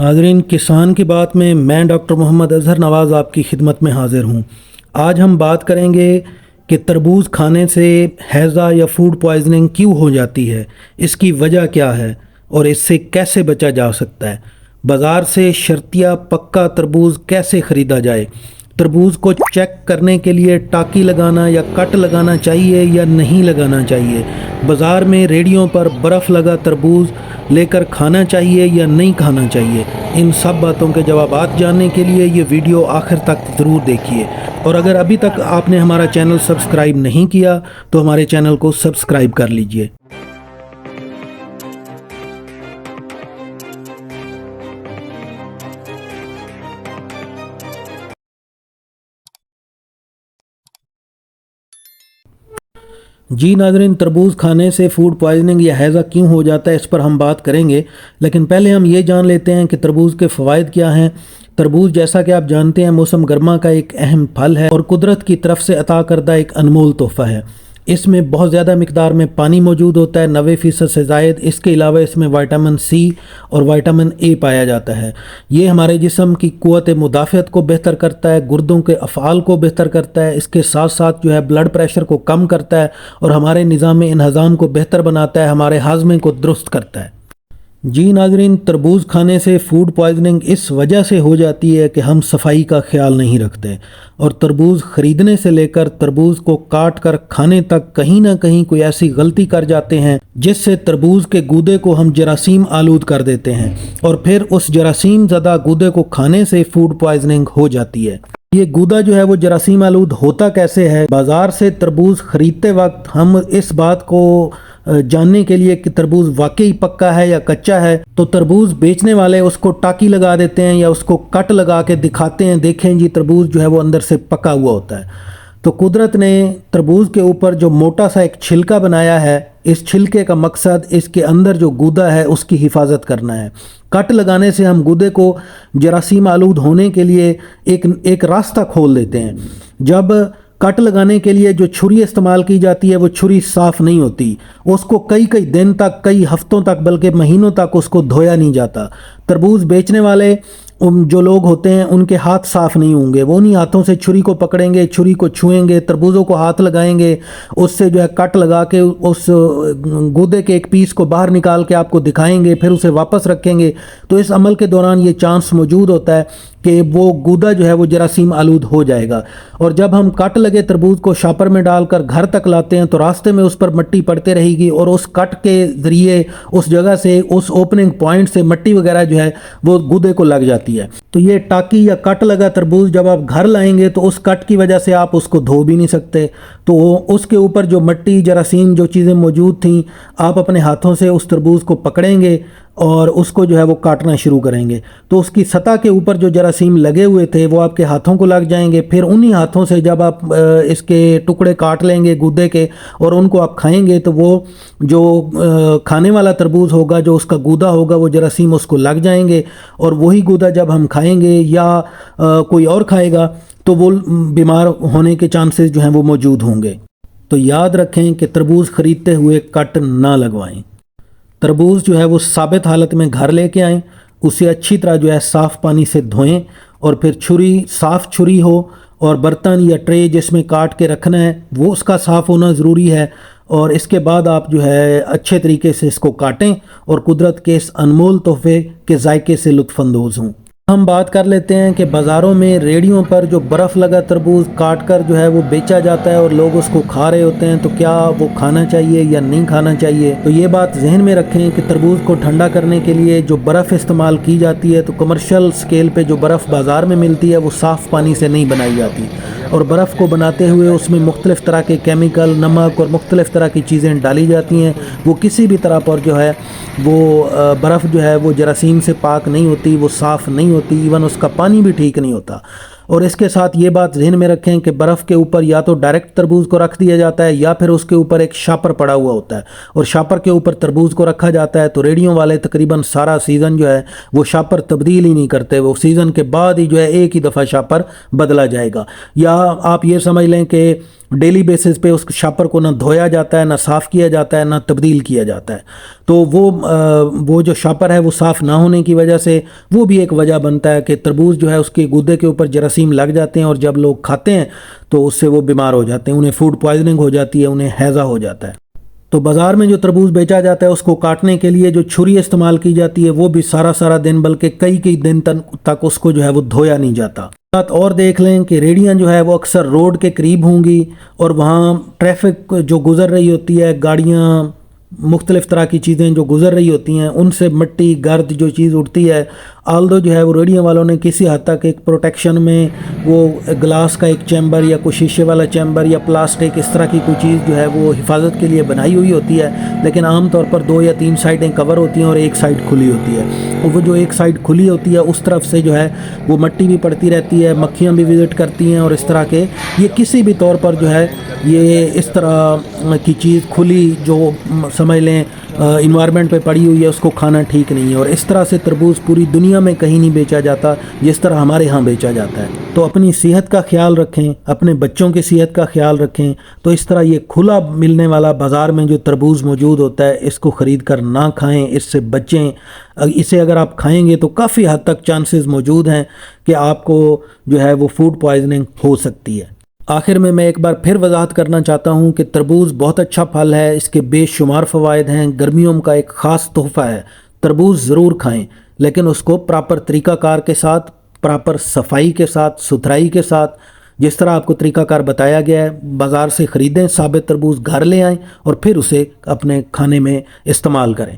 नाज़रीन, किसान की बात में मैं डॉक्टर मोहम्मद अज़हर नवाज़ आपकी खिदमत में हाज़िर हूँ। आज हम बात करेंगे कि तरबूज़ खाने से हैज़ा या फूड पॉइज़निंग क्यों हो जाती है, इसकी वजह क्या है और इससे कैसे बचा जा सकता है। बाज़ार से शर्तिया पक्का तरबूज़ कैसे ख़रीदा जाए। तरबूज़ को चेक करने के लिए टाकी लगाना या कट लगाना चाहिए या नहीं लगाना चाहिए। बाज़ार में रेडियों पर बर्फ़ लगा तरबूज़ लेकर खाना चाहिए या नहीं खाना चाहिए। इन सब बातों के जवाब जानने के लिए ये वीडियो आखिर तक ज़रूर देखिए। और अगर अभी तक आपने हमारा चैनल सब्सक्राइब नहीं किया तो हमारे चैनल को सब्सक्राइब कर लीजिए। जी नाज़रीन, तरबूज़ खाने से फूड पॉइजनिंग या हैज़ा क्यों हो जाता है, इस पर हम बात करेंगे। लेकिन पहले हम ये जान लेते हैं कि तरबूज़ के फ़वाइद क्या हैं। तरबूज़, जैसा कि आप जानते हैं, मौसम गर्मा का एक अहम फल है और कुदरत की तरफ से अता करदा एक अनमोल तोहफ़ा है। इसमें बहुत ज़्यादा मिकदार में पानी मौजूद होता है, 90% से ज़ायद। इसके अलावा इसमें विटामिन सी और विटामिन ए पाया जाता है। ये हमारे जिस्म की क़ुव्वत मुदाफ़अत को बेहतर करता है, गुर्दों के अफ़आल को बेहतर करता है। इसके साथ साथ जो है ब्लड प्रेशर को कम करता है और हमारे निज़ाम इंहज़ाम को बेहतर बनाता है, हमारे हाज़मे को दुरुस्त करता है। जी नाज़रीन, तरबूज़ खाने से फूड पॉइजनिंग इस वजह से हो जाती है कि हम सफाई का ख्याल नहीं रखते और तरबूज़ ख़रीदने से लेकर तरबूज़ को काट कर खाने तक कहीं ना कहीं कोई ऐसी गलती कर जाते हैं जिससे तरबूज़ के गूदे को हम जरासीम आलूद कर देते हैं और फिर उस जरासीम ज़दा गूदे को खाने से फूड पॉइजनिंग हो जाती है। ये गूदा जो है वो जरासीम आलूद होता कैसे है। बाज़ार से तरबूज़ ख़रीदते वक्त हम इस बात को जानने के लिए कि तरबूज़ वाकई पक्का है या कच्चा है, तो तरबूज़ बेचने वाले उसको टाकी लगा देते हैं या उसको कट लगा के दिखाते हैं, देखें जी तरबूज़ जो है वो अंदर से पका हुआ होता है। तो कुदरत ने तरबूज़ के ऊपर जो मोटा सा एक छिलका बनाया है, इस छिलके का मकसद इसके अंदर जो गूदा है उसकी हिफाजत करना है। कट लगाने से हम गूदे को जरासीम आलूद होने के लिए एक रास्ता खोल देते हैं। जब कट लगाने के लिए जो छुरी इस्तेमाल की जाती है वो छुरी साफ़ नहीं होती, उसको कई कई दिन तक, कई हफ्तों तक, बल्कि महीनों तक उसको धोया नहीं जाता। तरबूज़ बेचने वाले जो लोग होते हैं उनके हाथ साफ़ नहीं होंगे, वो उन्हीं हाथों से छुरी को पकड़ेंगे, छुरी को छुएंगे, तरबूज़ों को हाथ लगाएंगे, उससे जो है कट लगा के उस गूदे के एक पीस को बाहर निकाल के आपको दिखाएंगे, फिर उसे वापस रखेंगे। तो इस अमल के दौरान ये चांस मौजूद होता है कि वो गूदा जो है वो जरासीम आलूद हो जाएगा। और जब हम कट लगे तरबूज़ को शापर में डालकर घर तक लाते हैं तो रास्ते में उस पर मिट्टी पड़ते रहेगी और उस कट के ज़रिए उस जगह से, उस ओपनिंग पॉइंट से मिट्टी वगैरह जो है वो गूदे को लग जाती है। तो ये टाकी या कट लगा तरबूज़ जब आप घर लाएंगे तो उस कट की वजह से आप उसको धो भी नहीं सकते, तो उसके ऊपर जो मिट्टी, जरासीम, जो चीज़ें मौजूद थीं, आप अपने हाथों से उस तरबूज़ को पकड़ेंगे और उसको जो है वो काटना शुरू करेंगे तो उसकी सतह के ऊपर जो जरासीम लगे हुए थे वो आपके हाथों को लग जाएंगे। फिर उन्हीं हाथों से जब आप इसके टुकड़े काट लेंगे गूदे के और उनको आप खाएंगे तो वो जो खाने वाला तरबूज़ होगा, जो उसका गूदा होगा, वो जरासीम उसको लग जाएंगे और वही गूदा जब हम खाएंगे या कोई और खाएगा तो वो बीमार होने के चांसेस जो हैं वो मौजूद होंगे। तो याद रखें कि तरबूज़ ख़रीदते हुए कट ना लगवाएं। तरबूज़ जो है वो साबित हालत में घर लेके आएँ, उसे अच्छी तरह जो है साफ़ पानी से धोएं और फिर साफ़ छुरी हो और बर्तन या ट्रे जिसमें काट के रखना है वो उसका साफ़ होना ज़रूरी है। और इसके बाद आप जो है अच्छे तरीके से इसको काटें और कुदरत के इस अनमोल तोहफ़े के जायके से लुत्फ़अंदोज़ हों। हम बात कर लेते हैं कि बाज़ारों में रेडियों पर जो बर्फ़ लगा तरबूज़ काट कर जो है वो बेचा जाता है और लोग उसको खा रहे होते हैं, तो क्या वो खाना चाहिए या नहीं खाना चाहिए। तो ये बात जहन में रखें कि तरबूज़ को ठंडा करने के लिए जो बर्फ़ इस्तेमाल की जाती है तो कमर्शियल स्केल पे जो बर्फ़ बाज़ार में मिलती है वो साफ़ पानी से नहीं बनाई जाती और बर्फ़ को बनाते हुए उसमें मुख्तलिफ़ तरह के केमिकल, नमक और मुख्तलिफ़ तरह की चीज़ें डाली जाती हैं। वो किसी भी तरह पर जो है वो बर्फ़ जो है वो जरासीम से पाक नहीं होती, वो साफ़ नहीं होती, इवन उसका पानी भी ठीक नहीं होता। और इसके साथ ये बात ज़हन में रखें कि बर्फ़ के ऊपर या तो डायरेक्ट तरबूज़ को रख दिया जाता है या फिर उसके ऊपर एक शापर पड़ा हुआ होता है और शापर के ऊपर तरबूज़ को रखा जाता है। तो रेडियों वाले तकरीबन सारा सीज़न जो है वो शापर तब्दील ही नहीं करते, वो सीज़न के बाद ही जो है एक ही दफ़ा शापर बदला जाएगा। या आप ये समझ लें कि ڈیلی بیسس پہ اس شاپر کو نہ دھویا جاتا ہے، نہ صاف کیا جاتا ہے، نہ تبدیل کیا جاتا ہے، تو وہ جو شاپر ہے وہ صاف نہ ہونے کی وجہ سے وہ بھی ایک وجہ بنتا ہے کہ تربوز جو ہے اس کے گودے کے اوپر جراثیم لگ جاتے ہیں، اور جب لوگ کھاتے ہیں تو اس سے وہ بیمار ہو جاتے ہیں، انہیں فوڈ پوائزننگ ہو جاتی ہے، انہیں ہیضہ ہو جاتا ہے۔ تو بازار میں جو تربوز بیچا جاتا ہے اس کو کاٹنے کے لیے جو چھری استعمال کی جاتی ہے وہ بھی سارا دن بلکہ کئی دن تک اس کو جو ہے وہ دھویا نہیں جاتا۔ بات اور دیکھ لیں کہ ریڑیاں جو ہے وہ اکثر روڈ کے قریب ہوں گی، اور وہاں ٹریفک جو گزر رہی ہوتی ہے، گاڑیاں، مختلف طرح کی چیزیں جو گزر رہی ہوتی ہیں، ان سے مٹی گرد جو چیز اٹھتی ہے، آلدو جو ہے وہ ریڑیاں والوں نے کسی حد تک ایک پروٹیکشن میں وہ گلاس کا ایک چیمبر یا کوئی شیشے والا چیمبر یا پلاسٹک اس طرح کی کوئی چیز جو ہے وہ حفاظت کے لیے بنائی ہوئی ہوتی ہے، لیکن عام طور پر 2 یا 3 سائڈیں کور ہوتی ہیں اور ایک سائڈ کھلی ہوتی ہے، اور وہ جو ایک سائڈ کھلی ہوتی ہے اس طرف سے جو ہے وہ مٹی بھی پڑتی رہتی ہے، مکھیاں بھی وزٹ کرتی ہیں، اور اس طرح کے یہ کسی بھی طور پر جو ہے یہ اس طرح کی چیز کھلی جو سمجھ لیں انوائرمنٹ پہ پڑی ہوئی ہے اس کو کھانا ٹھیک نہیں ہے، اور اس طرح سے تربوز پوری دنیا میں کہیں نہیں بیچا جاتا جس طرح ہمارے ہاں بیچا جاتا ہے۔ تو اپنی صحت کا خیال رکھیں، اپنے بچوں کی صحت کا خیال رکھیں، تو اس طرح یہ کھلا ملنے والا بازار میں جو تربوز موجود ہوتا ہے اس کو خرید کر نہ کھائیں، اس سے بچیں۔ اسے اگر آپ کھائیں گے تو کافی حد تک چانسز موجود ہیں کہ آپ کو جو ہے وہ فوڈ پوائزننگ ہو سکتی ہے۔ آخر میں ایک بار پھر وضاحت کرنا چاہتا ہوں کہ تربوز بہت اچھا پھل ہے، اس کے بے شمار فوائد ہیں، گرمیوں کا ایک خاص تحفہ ہے، تربوز ضرور کھائیں، لیکن اس کو پراپر طریقہ کار کے ساتھ، پراپر صفائی کے ساتھ، ستھرائی کے ساتھ، جس طرح آپ کو طریقہ کار بتایا گیا ہے، بازار سے خریدیں، ثابت تربوز گھر لے آئیں اور پھر اسے اپنے کھانے میں استعمال کریں۔